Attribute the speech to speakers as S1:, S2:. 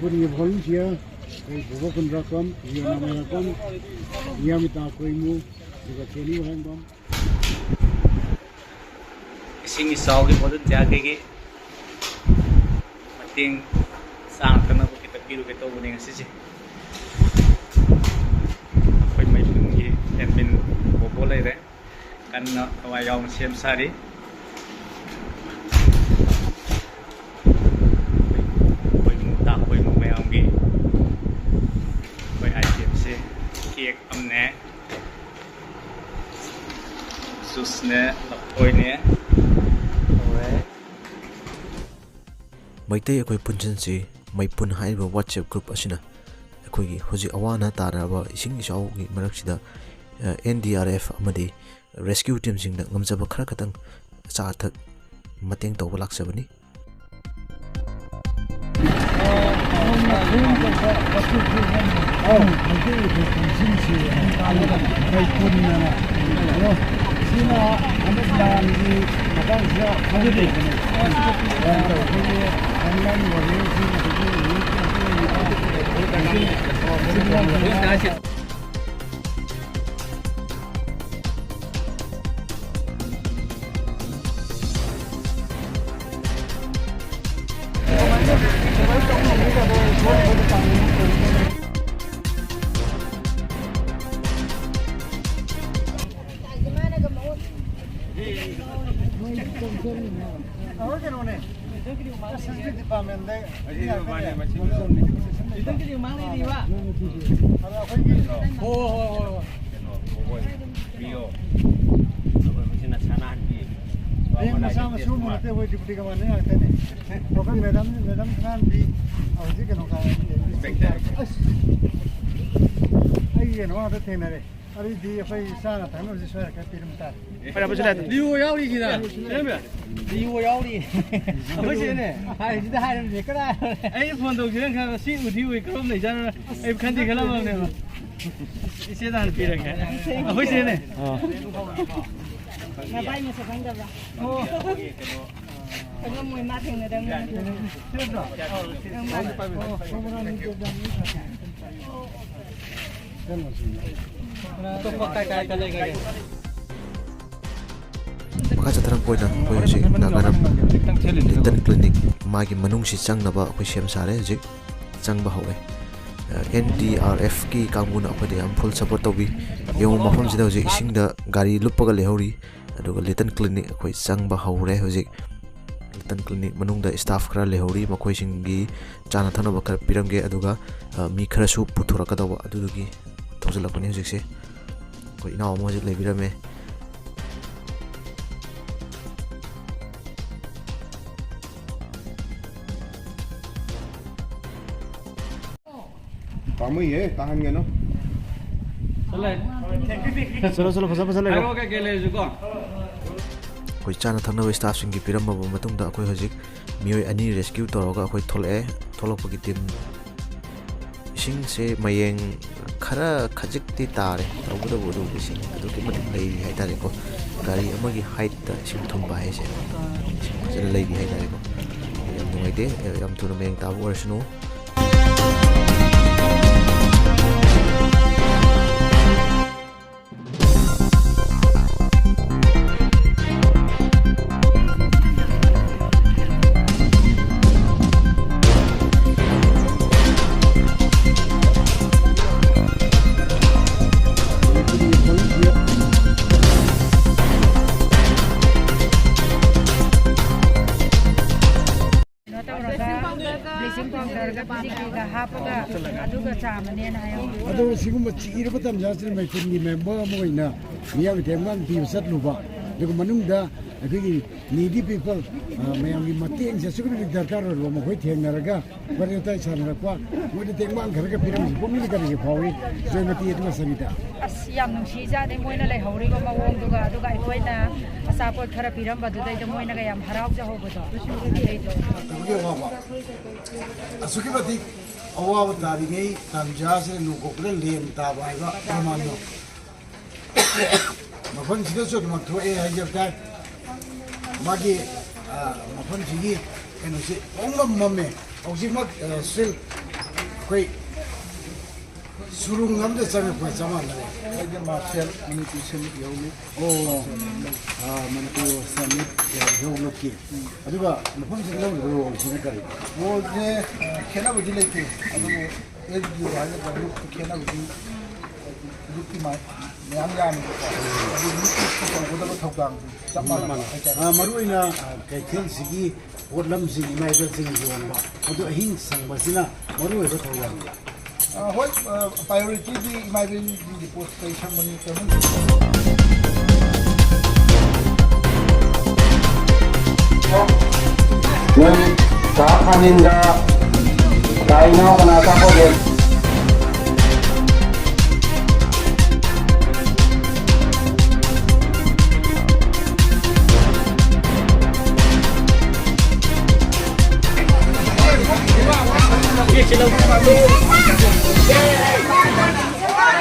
S1: Puri volunteer, Bokan Rakam, Yamarakam, Yamita Koimu, the Kenny Hangam.
S2: Sing is all for the Jaggy. I think San Kana with the Piru get over in a city. When my finger had been Bobole, and not my own same sari.
S3: Maitei akoi punjansi maipun haiba WhatsApp group asina akoi hoji awana taraba ising isau gi maraksida NDRF amadi rescue team singda ngamjaba khara katang chathak mateng tawba laksabani Pakachatran poina koi hoji naganam Litan clinic magi manung si changnaba koi sem sare hoji changba howe NDRF ki kanguna khode am full support tobi yong mafam sida hoji isingda gari lupaga lehori aduga Litan clinic koi changba hore hoji Litan clinic manungda staff khara lehori makoi singi chana thana bakar piramge aduga mi khara su puthuraka dawa adugi thojalapani hoji se koi naw mo hoji lebirame
S4: Kamu ye, tahan gak no?
S1: Solo pasal.
S2: Ayo ke kele juga.
S3: Koi chana thangna we staff singi piramba ba matungda koi hojik mioi ani rescue toroga koi tholopagi team sing se mayeng khara khajik ti tare tawda bodu sing adu ki mat lei hai tare ko gari amagi height ta sing thumba hai se se lei hai tare ko yam ngai de yam thuna meng ta worsno
S1: Aduh, sigum ciri betam jasri mai pun member mo ina niya bitemang ti sat lupa dengan manungdaagi needy people mayang gi mateng jasukun di dakar ro mo koi theng naraga barita chanra kwa mo di temang kharaga piram si pomili kari phawi jemati etma sanita
S5: yam nungsi ja de moina lai hori go mawong duga aduga ikoina asapot khara piram badu dai de moina ga yam harau ja hobo do
S1: asuki bati awa tari ngai tanja se nu ko kre lem ta bai ba ramano mafan sida so ma tho e ha jab ta ꯃꯥꯒꯤ ꯃꯐꯝꯁꯤꯒꯤ ꯀꯩꯅꯣꯁꯤ ꯍꯣꯡꯉꯝꯃꯝꯃꯦ ꯍꯧꯖꯤꯛꯃꯛ ꯁꯤꯜ ꯑꯩꯈꯣꯏ ꯁꯨꯔꯨꯡ ꯑꯃꯗ ꯆꯪꯉꯛꯄ ꯆꯞ ꯃꯥꯟꯅꯔꯦ
S4: ꯑꯩꯗꯤ ꯃꯥꯔꯁꯦꯜ ꯃꯅꯤꯄꯨꯔ ꯁꯃꯤꯠ ꯌꯧꯅꯤ
S1: ꯃꯅꯤꯄꯨꯔ ꯁꯃꯤꯠ ꯌꯧꯂꯛꯈꯤ ꯑꯗꯨꯒ ꯃꯐꯝꯁꯤꯗ ꯂꯧꯔꯤꯕ ꯔꯣꯜꯁꯤꯅ ꯀꯔꯤ
S4: ꯔꯣꯜꯁꯦ ꯈꯦꯠꯅꯕꯗꯤ ꯂꯩꯇꯦ ꯑꯗꯨꯕꯨ ꯑꯦꯁ ꯍꯥꯏꯔꯒ ꯒ꯭ꯔꯨꯞꯀꯤ ꯈꯦꯠꯅꯕꯗꯤ ꯒ꯭ꯔꯨꯞꯀꯤ ꯃꯌꯥꯝ ꯌꯥꯝꯃꯦꯕꯀꯣ ꯑꯗꯨ ꯒ꯭ꯔꯨꯞꯀꯤ ꯇꯧꯒꯗꯕ ꯊꯧꯗꯥꯡꯗꯤ ꯆꯞ ꯃꯥꯟꯅꯕ ꯍꯥꯏꯇꯥꯔꯦ
S1: ꯃꯔꯨꯑꯣꯏꯅ ꯀꯩꯊꯦꯜꯁꯤꯒꯤ ꯄꯣꯠꯂꯝꯁꯤꯡ ꯏꯃꯥꯏꯕꯦꯜꯁꯤꯡ ꯌꯣꯟꯕ ꯑꯗꯨ ꯑꯍꯤꯡ ꯁꯪꯕꯁꯤꯅ ꯃꯔꯨꯑꯣꯏꯕ ꯊꯧꯗꯥꯡꯅꯤ
S4: ꯍꯣꯏ ꯄ꯭ꯔꯥꯏꯌꯣꯔꯤꯇꯤꯗꯤ ꯏꯃꯥꯏꯕꯦꯜꯒꯤ ꯄꯣꯠ ꯆꯩ ꯁꯪꯕꯅꯤ
S6: Nun thaknba kaino kana tapode
S2: Iya,